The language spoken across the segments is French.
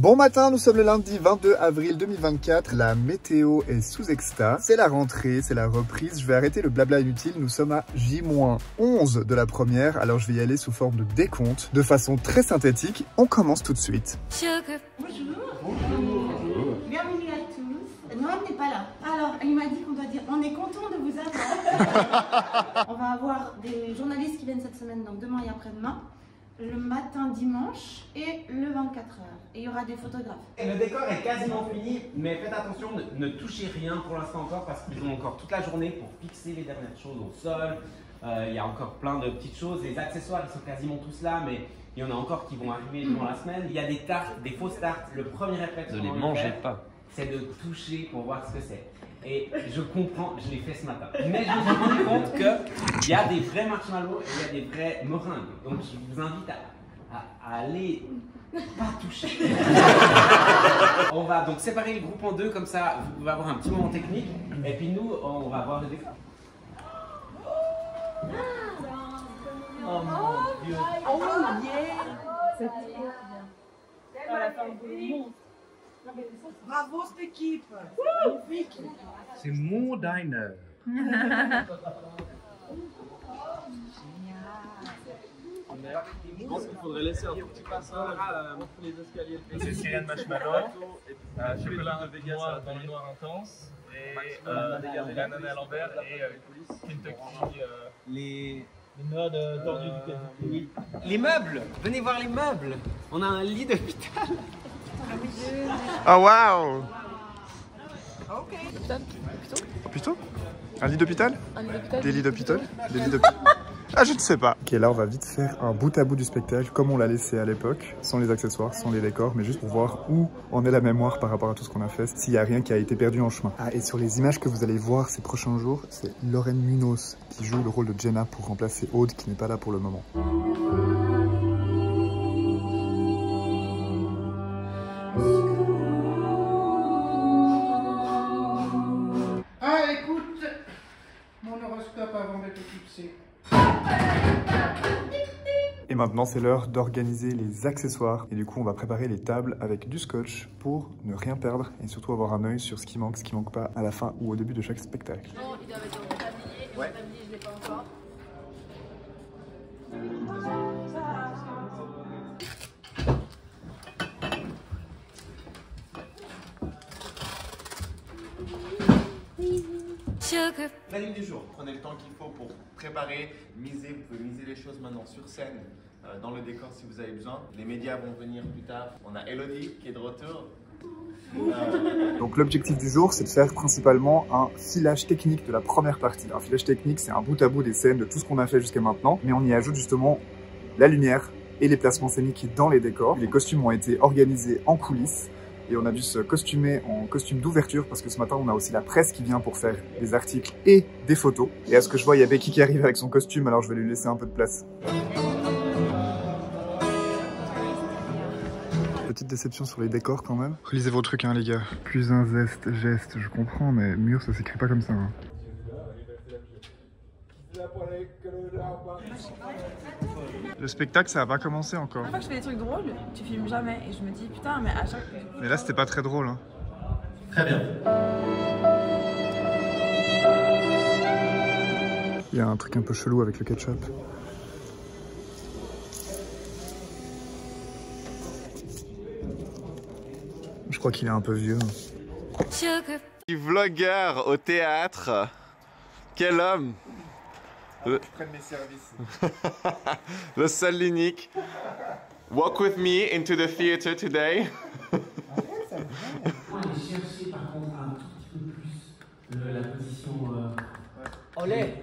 Bon matin, nous sommes le lundi 22 avril 2024. La météo est sous extase. C'est la rentrée, c'est la reprise. Je vais arrêter le blabla inutile. Nous sommes à J-11 de la première. Alors je vais y aller sous forme de décompte, de façon très synthétique. On commence tout de suite. Bonjour. Bienvenue à tous. Noam n'est pas là. Alors, il m'a dit qu'on doit dire on est content de vous avoir. On va avoir des journalistes qui viennent cette semaine, donc demain et après-demain. Le matin dimanche et le 24h. Et il y aura des photographes. Et le décor est quasiment fini, mais faites attention, ne touchez rien pour l'instant encore parce qu'ils ont encore toute la journée pour fixer les dernières choses au sol. Il y a encore plein de petites choses. Les accessoires, ils sont quasiment tous là, mais il y en a encore qui vont arriver durant la semaine. Il y a des tartes, des fausses tartes. Le premier réflexe, ne les mangez pas, c'est de toucher pour voir ce que c'est. Et je comprends, je l'ai fait ce matin. Mais je me suis rendu compte qu'il y a des vrais marshmallows et il y a des vrais meringues. Donc je vous invite à aller pas toucher. On va donc séparer le groupe en deux, comme ça vous pouvez avoir un petit moment technique. Et puis nous, on va voir le décor. Oh mon Dieu. Oh yeah. C'est bien. La fin du monde. Bravo cette équipe. Magnifique. C'est mon diner. Je pense qu'il faudrait laisser un tout petit passage entre les escaliers. C'est Syrian Marshmallow, chocolat Vegas dans le noir intense, et banane à l'envers et Kentucky. Les noix tordues du Kentucky. Les meubles, venez voir les meubles. On a un lit d'hôpital. Oh waouh! Ok. Plutôt? Un lit d'hôpital? Un lit d'hôpital. Des lits d'hôpital? Des lits d'hôpital? Ah, je ne sais pas. Ok, là, on va vite faire un bout à bout du spectacle, comme on l'a laissé à l'époque, sans les accessoires, sans les décors, mais juste pour voir où en est la mémoire par rapport à tout ce qu'on a fait, s'il n'y a rien qui a été perdu en chemin. Ah, et sur les images que vous allez voir ces prochains jours, c'est Lorraine Munoz qui joue le rôle de Jenna pour remplacer Aude, qui n'est pas là pour le moment. Ah, écoute, mon horoscope avant d'être éclipsé. Et maintenant, c'est l'heure d'organiser les accessoires. Et du coup, on va préparer les tables avec du scotch pour ne rien perdre et surtout avoir un œil sur ce qui manque pas à la fin ou au début de chaque spectacle. Non, il doit être dans le tablier. Ouais. Le tablier, je ne l'ai pas encore. La ligne du jour, prenez le temps qu'il faut pour préparer, miser, vous pouvez miser les choses maintenant sur scène, dans le décor si vous avez besoin. Les médias vont venir plus tard. On a Elodie qui est de retour. Donc l'objectif du jour, c'est de faire principalement un filage technique de la première partie. Un filage technique, c'est un bout à bout des scènes de tout ce qu'on a fait jusqu'à maintenant, mais on y ajoute justement la lumière et les placements scéniques dans les décors. Les costumes ont été organisés en coulisses. Et on a dû se costumer en costume d'ouverture parce que ce matin, on a aussi la presse qui vient pour faire des articles et des photos. Et à ce que je vois, il y a Becky qui arrive avec son costume, alors je vais lui laisser un peu de place. Petite déception sur les décors quand même. Relisez vos trucs, hein, les gars. Plus un geste, je comprends, mais mur, ça s'écrit pas comme ça. Hein. Le spectacle, ça a pas commencé encore. À chaque fois que je fais des trucs drôles, tu filmes jamais. Et je me dis, putain, mais à chaque. Mais là, c'était pas très drôle. Hein. Très bien. Il y a un truc un peu chelou avec le ketchup. Je crois qu'il est un peu vieux. Vlogueur au théâtre. Quel homme! Je prenne mes services. Le seul, l'unique. Walk with me into the theater today. On va chercher par contre un tout petit peu plus la position. Olé.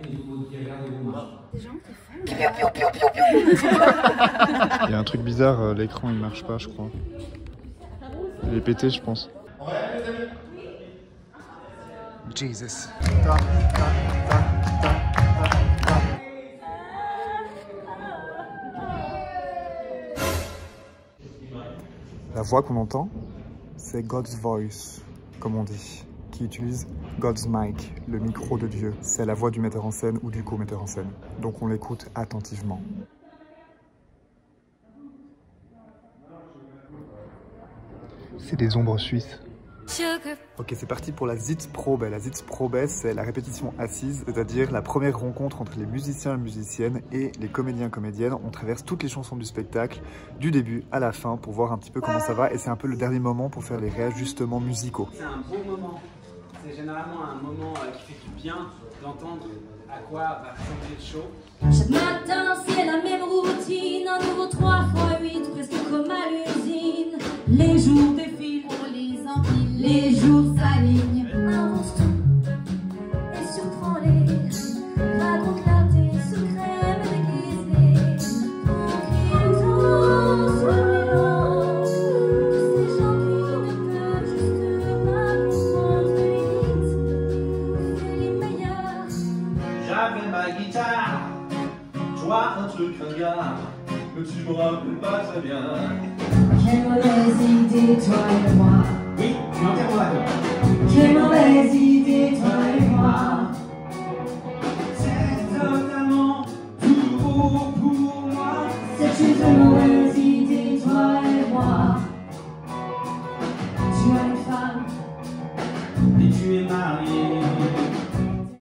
Des gens qui font. Il y a un truc bizarre, l'écran il marche pas, je crois. Il est pété, je pense. Jesus. La voix qu'on entend, c'est God's Voice, comme on dit, qui utilise God's Mic, le micro de Dieu. C'est la voix du metteur en scène ou du co-metteur en scène. Donc on l'écoute attentivement. C'est des ombres suisses. Ok, c'est parti pour la Sitzprobe. La Sitzprobe, c'est la répétition assise, c'est-à-dire la première rencontre entre les musiciens et musiciennes et les comédiens et comédiennes. On traverse toutes les chansons du spectacle, du début à la fin, pour voir un petit peu comment ça va. Et c'est un peu le dernier moment pour faire les réajustements musicaux. C'est un bon moment. C'est généralement un moment qui fait du bien d'entendre à quoi va ressembler le show. Chaque matin, c'est la même routine, un nouveau 3x8, presque comme à l'usine. Les jours défilent, on les empile, les jours s'alignent. Avance tout et surprends-les, raconte-leur tes secrets, me déguise-les. Tranquille, sur les langues de ces gens qui ne peuvent juste pas comprendre vite. Fais les meilleurs. J'avais ma guitare, toi un truc ringard, que tu me rappelles pas très bien. Quelle mauvaise idée, toi et moi. Oui, tu m'entends d'accord. Quelle mauvaise idée, toi et moi. C'est totalement tout pour moi. C'est une